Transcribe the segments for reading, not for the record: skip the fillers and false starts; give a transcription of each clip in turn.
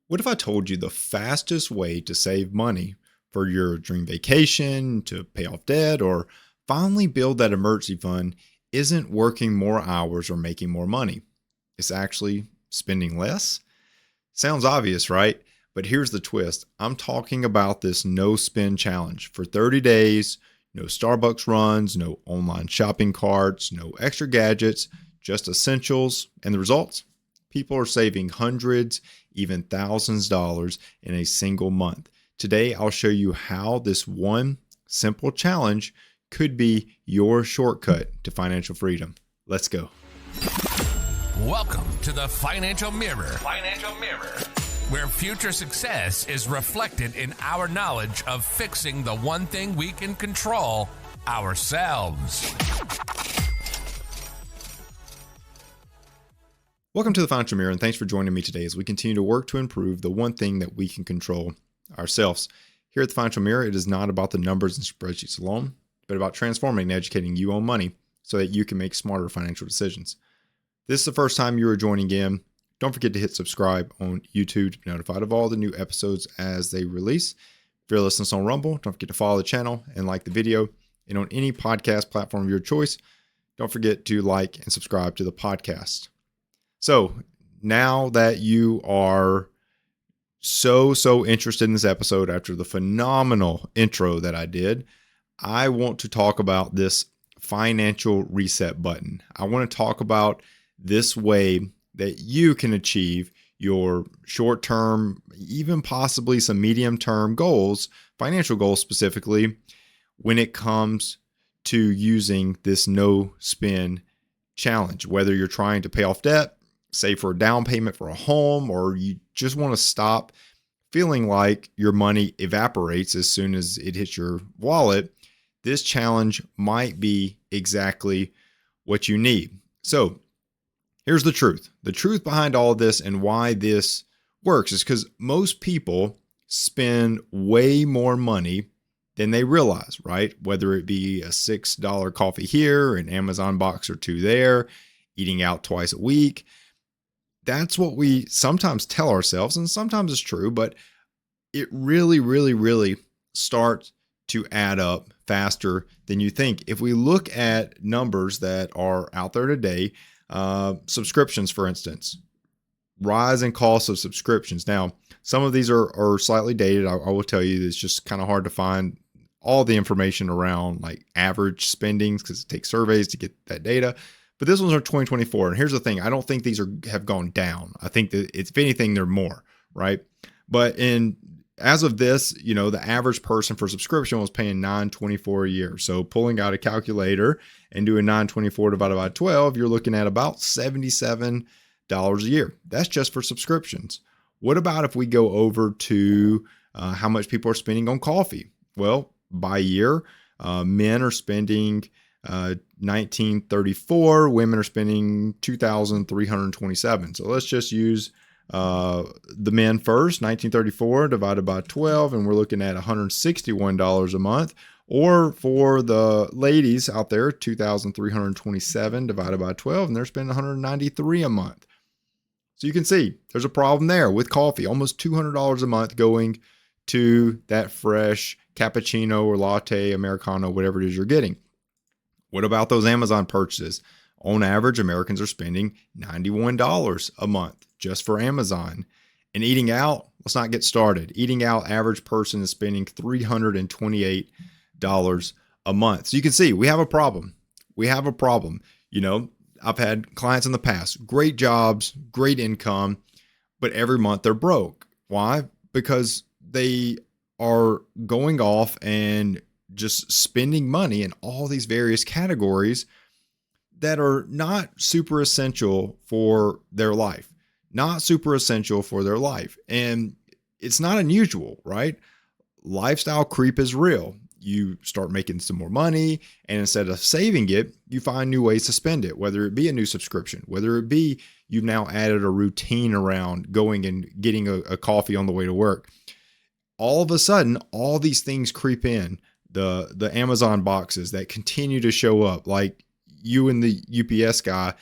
What if I told you the fastest way to save money for your dream vacation, to pay off debt, or finally build that emergency fund isn't working more hours or making more money? It's actually spending less? Sounds obvious, right? But here's the twist. I'm talking about this no spend challenge for 30 days, no Starbucks runs, no online shopping carts, no extra gadgets, just essentials. And the results? People are saving hundreds, even thousands of dollars in a single month. Today, I'll show you how this one simple challenge could be your shortcut to financial freedom. Let's go. Welcome to the Financial Mirror. Where future success is reflected in our knowledge of fixing the one thing we can control, ourselves. Welcome to the Financial Mirror, and thanks for joining me today as we continue to work to improve the one thing that we can control, ourselves. Here at the Financial Mirror, it is not about the numbers and spreadsheets alone, but about transforming and educating you on money so that you can make smarter financial decisions. If this is the first time you are joining in, don't forget to hit subscribe on YouTube to be notified of all the new episodes as they release. If you're listening on Rumble, don't forget to follow the channel and like the video. And on any podcast platform of your choice, don't forget to like and subscribe to the podcast. So now that you are so interested in this episode after the phenomenal intro that I did, I want to talk about this financial reset button. I want to talk about this way that you can achieve your short-term, even possibly some medium-term goals, financial goals specifically, when it comes to using this no spend challenge. Whether you're trying to pay off debt, save for a down payment for a home, or you just want to stop feeling like your money evaporates as soon as it hits your wallet, this challenge might be exactly what you need. So here's the truth. The truth behind all of this and why this works is because most people spend way more money than they realize, right? Whether it be a $6 coffee here, an Amazon box or two there, eating out twice a week. That's what we sometimes tell ourselves, and sometimes it's true, but it really starts to add up faster than you think. If we look at numbers that are out there today, subscriptions, for instance, rise in cost of subscriptions. Now, some of these are slightly dated. I will tell you, it's just kind of hard to find all the information around like average spendings because it takes surveys to get that data. But this one's are 2024. And here's the thing. I don't think these have gone down. I think that if anything, they're more, right? But as of this, the average person for subscription was paying $9.24 a year. So pulling out a calculator and doing $9.24 divided by 12, you're looking at about $77 a year. That's just for subscriptions. What about if we go over to how much people are spending on coffee? Well, by year, men are spending $19.34, women are spending $2,327. So let's just use the men first, $19.34 divided by 12, and we're looking at $161 a month. Or for the ladies out there, $2,327 divided by 12, and they're spending $193 a month. So you can see there's a problem there with coffee, almost $200 a month going to that fresh cappuccino or latte, Americano, whatever it is you're getting. What about those Amazon purchases? On average, Americans are spending $91 a month just for Amazon. And eating out, let's not get started. Eating out, average person is spending $328 a month. So you can see we have a problem. I've had clients in the past, great jobs, great income, but every month they're broke. Why? Because they are going off and just spending money in all these various categories that are not super essential for their life. And it's not unusual, right? Lifestyle creep is real. You start making some more money, and instead of saving it, you find new ways to spend it, whether it be a new subscription, whether it be you've now added a routine around going and getting a coffee on the way to work. All of a sudden, all these things creep in. The Amazon boxes that continue to show up, like you and the UPS guy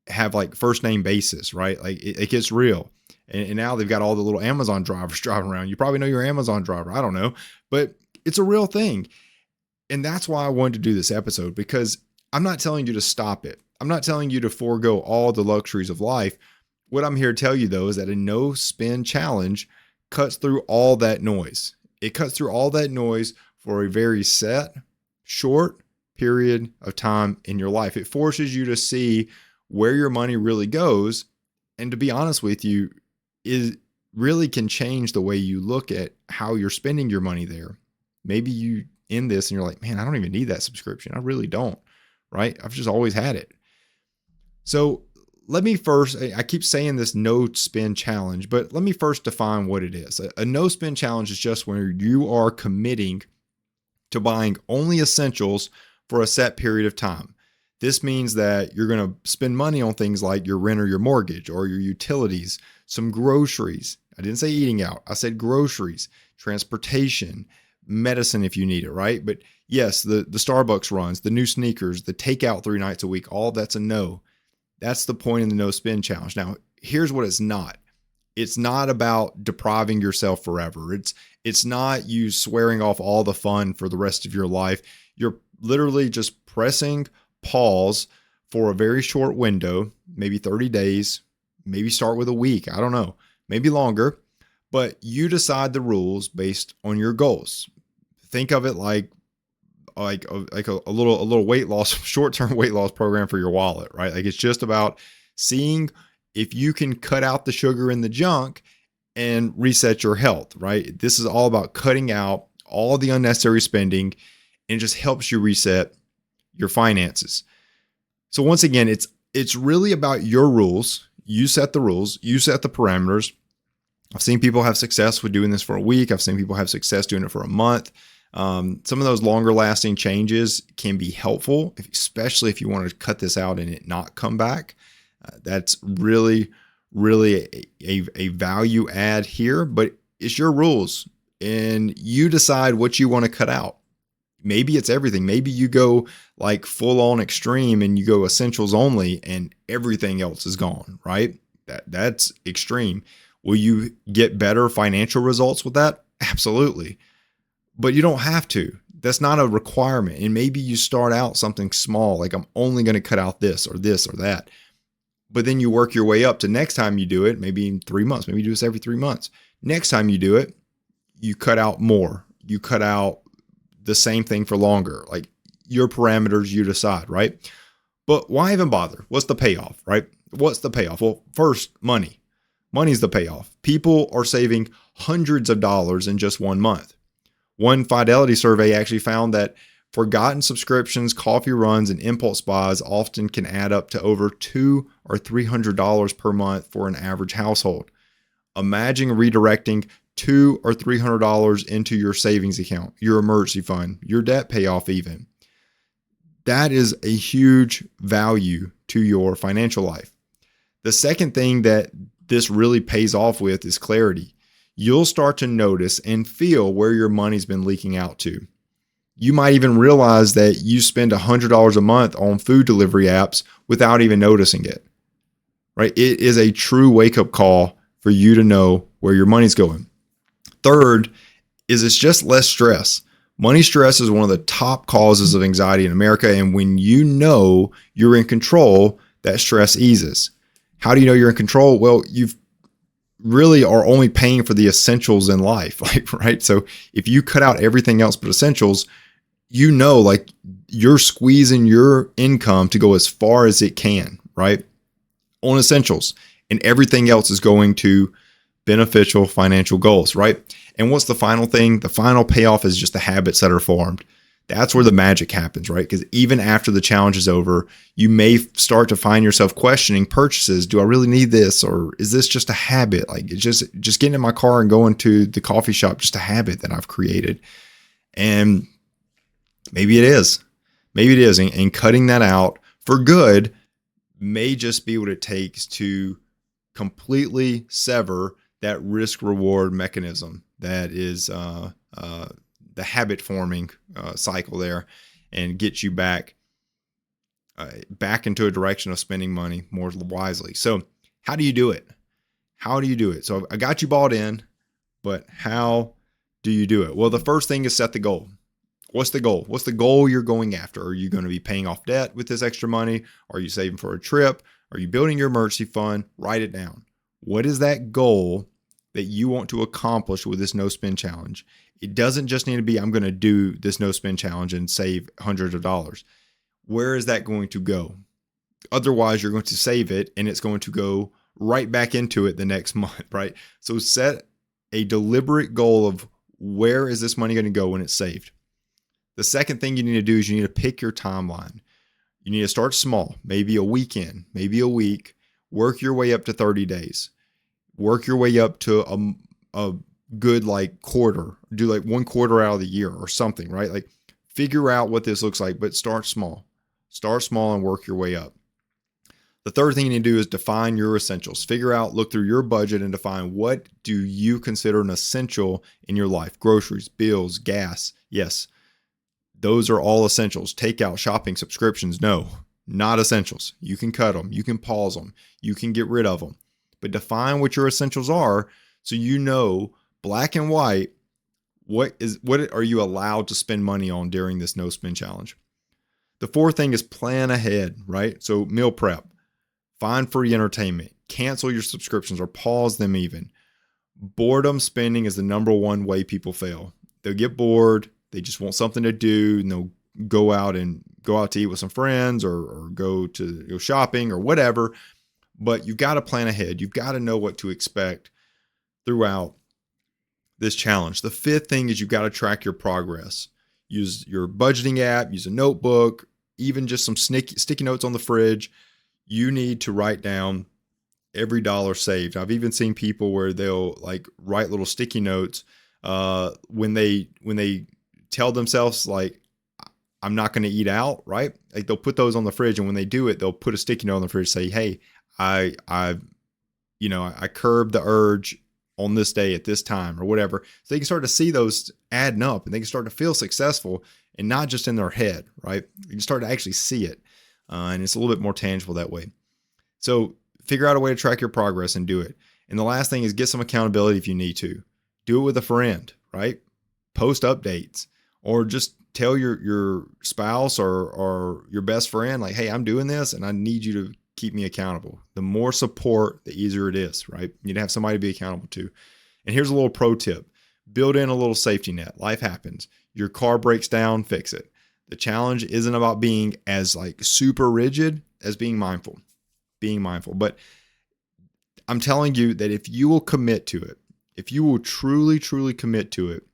have like first name basis, right? Like it gets real. And now they've got all the little Amazon drivers driving around. You probably know your Amazon driver. I don't know, but it's a real thing. And that's why I wanted to do this episode, because I'm not telling you to stop it. I'm not telling you to forego all the luxuries of life. What I'm here to tell you, though, is that a no spend challenge cuts through all that noise. It cuts through all that noise for a very set, short period of time in your life. It forces you to see where your money really goes. And to be honest with you, it really can change the way you look at how you're spending your money there. Maybe you end this and you're like, man, I don't even need that subscription. I really don't, right? I've just always had it. So let me first, I keep saying this no spend challenge, but let me first define what it is. A no spend challenge is just where you are committing to buying only essentials for a set period of time. This means that you're going to spend money on things like your rent or your mortgage or your utilities, some groceries. I didn't say eating out. I said groceries, transportation, medicine if you need it, right? But yes, the Starbucks runs, the new sneakers, the takeout 3 nights a week, all that's a no. That's the point in the no spend challenge. Now, here's what it's not. It's not about depriving yourself forever. It's not you swearing off all the fun for the rest of your life. You're literally just pressing pause for a very short window, maybe 30 days, maybe start with a week. I don't know, maybe longer, but you decide the rules based on your goals. Think of it like a little weight loss, short-term weight loss program for your wallet, right? Like it's just about seeing if you can cut out the sugar in the junk and reset your health, right? This is all about cutting out all the unnecessary spending, and it just helps you reset your finances. So once again, it's really about your rules. You set the rules, you set the parameters. I've seen people have success with doing this for a week. I've seen people have success doing it for a month. Some of those longer lasting changes can be helpful, especially if you want to cut this out and it not come back. That's really a value add here, but it's your rules and you decide what you want to cut out. Maybe it's everything. Maybe you go like full on extreme and you go essentials only and everything else is gone, right? That's extreme. Will you get better financial results with that? Absolutely. But you don't have to. That's not a requirement. And maybe you start out something small, like I'm only going to cut out this or that. But then you work your way up to next time you do it, maybe in 3 months, maybe you do this every 3 months. Next time you do it, you cut out more. You cut out the same thing for longer. Like your parameters, you decide, right? But why even bother? What's the payoff, right? What's the payoff? Well, first, money. Money's the payoff. People are saving hundreds of dollars in just 1 month. One Fidelity survey actually found that forgotten subscriptions, coffee runs, and impulse buys often can add up to over $200 or $300 per month for an average household. Imagine redirecting $200 or $300 into your savings account, your emergency fund, your debt payoff even. That is a huge value to your financial life. The second thing that this really pays off with is clarity. You'll start to notice and feel where your money's been leaking out to. You might even realize that you spend $100 a month on food delivery apps without even noticing it, right? It is a true wake-up call for you to know where your money's going. Third is it's just less stress. Money stress is one of the top causes of anxiety in America. And when you know you're in control, that stress eases. How do you know you're in control? Well, you've really are only paying for the essentials in life, like, right? So if you cut out everything else but essentials, you know, like you're squeezing your income to go as far as it can, right? On essentials, and everything else is going to beneficial financial goals, right? And what's the final thing? The final payoff is just the habits that are formed. That's where the magic happens, right? Because even after the challenge is over, you may start to find yourself questioning purchases. Do I really need this? Or is this just a habit? Like it's just getting in my car and going to the coffee shop, just a habit that I've created. And maybe it is. Maybe it is. And cutting that out for good may just be what it takes to completely sever that risk reward mechanism that is the habit forming cycle there, and get you back into a direction of spending money more wisely. So how do you do it? How do you do it? So I got you bought in, but how do you do it? Well, the first thing is set the goal. What's the goal? What's the goal you're going after? Are you going to be paying off debt with this extra money? Are you saving for a trip? Are you building your emergency fund? Write it down. What is that goal that you want to accomplish with this no spend challenge? It doesn't just need to be, I'm going to do this no spend challenge and save hundreds of dollars. Where is that going to go? Otherwise, you're going to save it and it's going to go right back into it the next month, right? So set a deliberate goal of where is this money going to go when it's saved. The second thing you need to do is you need to pick your timeline. You need to start small, maybe a weekend, maybe a week, work your way up to 30 days, work your way up to a good like quarter, do like 1 quarter out of the year or something, right? Like figure out what this looks like, but start small and work your way up. The third thing you need to do is define your essentials. Figure out, look through your budget and define what do you consider an essential in your life? Groceries, bills, gas. Yes, those are all essentials. Takeout, shopping, subscriptions. No, not essentials. You can cut them. You can pause them. You can get rid of them. But define what your essentials are so you know black and white what are you allowed to spend money on during this no spend challenge. The fourth thing is plan ahead, right? So meal prep. Find free entertainment, cancel your subscriptions or pause them even. Boredom spending is the number one way people fail. They'll get bored. They just want something to do and they'll go out to eat with some friends or go shopping or whatever. But you've got to plan ahead. You've got to know what to expect throughout this challenge. The fifth thing is you've got to track your progress. Use your budgeting app, use a notebook, even just some sticky notes on the fridge. You need to write down every dollar saved. I've even seen people where they'll like write little sticky notes when they tell themselves like, I'm not going to eat out, right? Like they'll put those on the fridge, and when they do it, they'll put a sticky note on the fridge, say, hey, I curbed the urge on this day at this time or whatever. So they can start to see those adding up and they can start to feel successful and not just in their head, right? You can start to actually see it. And it's a little bit more tangible that way. So figure out a way to track your progress and do it. And the last thing is get some accountability if you need to. Do it with a friend, right? Post updates or just tell your spouse or your best friend, like, hey, I'm doing this and I need you to keep me accountable. The more support, the easier it is, right? You need to have somebody to be accountable to. And here's a little pro tip. Build in a little safety net. Life happens. Your car breaks down, fix it. The challenge isn't about being as like super rigid as being mindful. But I'm telling you that if you will commit to it, if you will truly, truly commit to it,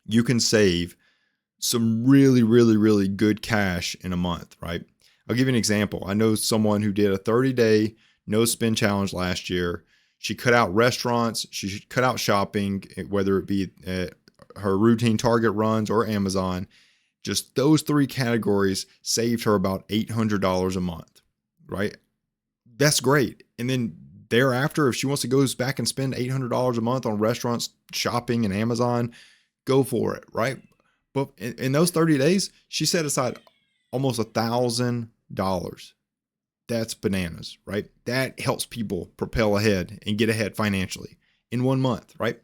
you can save some really, really, really good cash in a month, right? I'll give you an example. I know someone who did a 30-day no spend challenge last year. She cut out restaurants. She cut out shopping, whether it be her routine Target runs or Amazon. Just those 3 categories saved her about $800 a month, right? That's great. And then thereafter, if she wants to go back and spend $800 a month on restaurants, shopping, and Amazon, go for it, right? But in those 30 days, she set aside almost $1,000. That's bananas, right? That helps people propel ahead and get ahead financially in 1 month, right?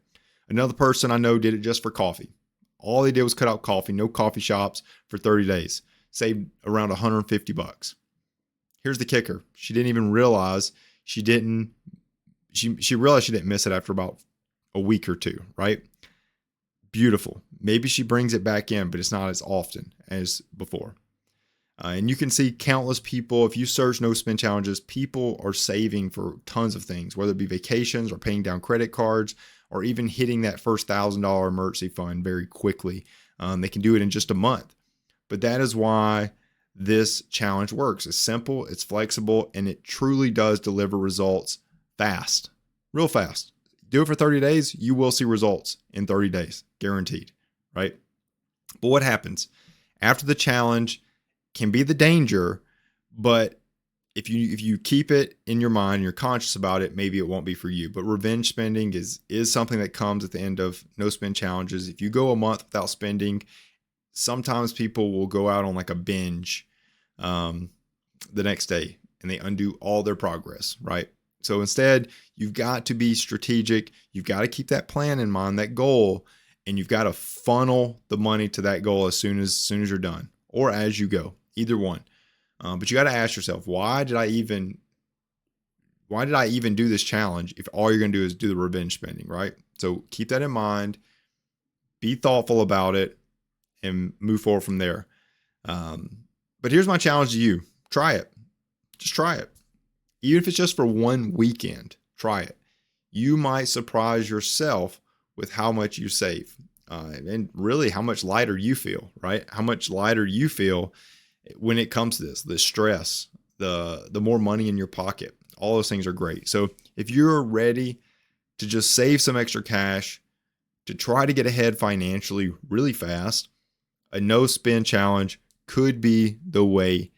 Another person I know did it just for coffee. All they did was cut out coffee, no coffee shops for 30 days, saved around $150. Here's the kicker. She didn't even realize she realized she didn't miss it after about a week or 2, right? Beautiful. Maybe she brings it back in, but it's not as often as before. And you can see countless people, if you search no spend challenges, people are saving for tons of things, whether it be vacations or paying down credit cards or even hitting that first $1,000 emergency fund very quickly. They can do it in just a month. But that is why this challenge works. It's simple, it's flexible, and it truly does deliver results fast, real fast. Do it for 30 days, you will see results in 30 days, guaranteed, right? But what happens? After the challenge can be the danger, but if you keep it in your mind, you're conscious about it, maybe it won't be for you. But revenge spending is something that comes at the end of no spend challenges. If you go a month without spending, sometimes people will go out on like a binge the next day and they undo all their progress, right? So instead, you've got to be strategic. You've got to keep that plan in mind, that goal, and you've got to funnel the money to that goal as soon as you're done or as you go, either one. But you got to ask yourself, why did I even do this challenge if all you're going to do is do the revenge spending, right? So keep that in mind, be thoughtful about it, and move forward from there. But here's my challenge to you. Try it. Just try it. Even if it's just for one weekend, try it. You might surprise yourself with how much you save and really how much lighter you feel, right? How much lighter you feel when it comes to this, the stress, the more money in your pocket. All those things are great. So if you're ready to just save some extra cash, to try to get ahead financially really fast, a no spend challenge could be the way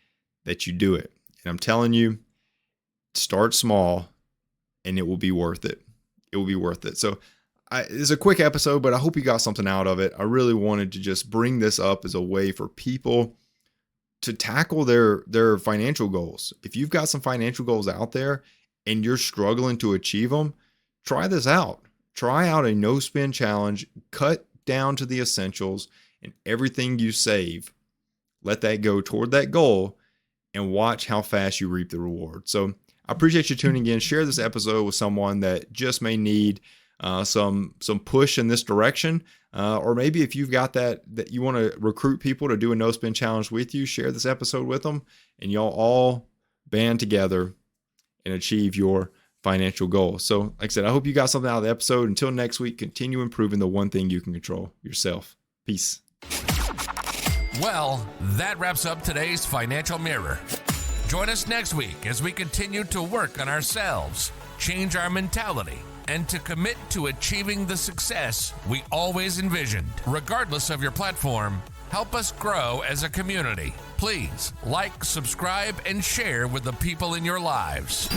that you do it. And I'm telling you, start small and it will be worth it. It will be worth it. So it's a quick episode, but I hope you got something out of it. I really wanted to just bring this up as a way for people to tackle their financial goals. If you've got some financial goals out there and you're struggling to achieve them, try this out. Try out a no spend challenge, cut down to the essentials, and everything you save, let that go toward that goal and watch how fast you reap the reward. So I appreciate you tuning in. Share this episode with someone that just may need some push in this direction. Or maybe if you've got that you want to recruit people to do a no spend challenge with you, share this episode with them and y'all all band together and achieve your financial goals. So like I said, I hope you got something out of the episode. Until next week, continue improving the one thing you can control, yourself. Peace. Well, that wraps up today's Financial Mirror. Join us next week as we continue to work on ourselves, change our mentality, and to commit to achieving the success we always envisioned. Regardless of your platform, help us grow as a community. Please like, subscribe, and share with the people in your lives.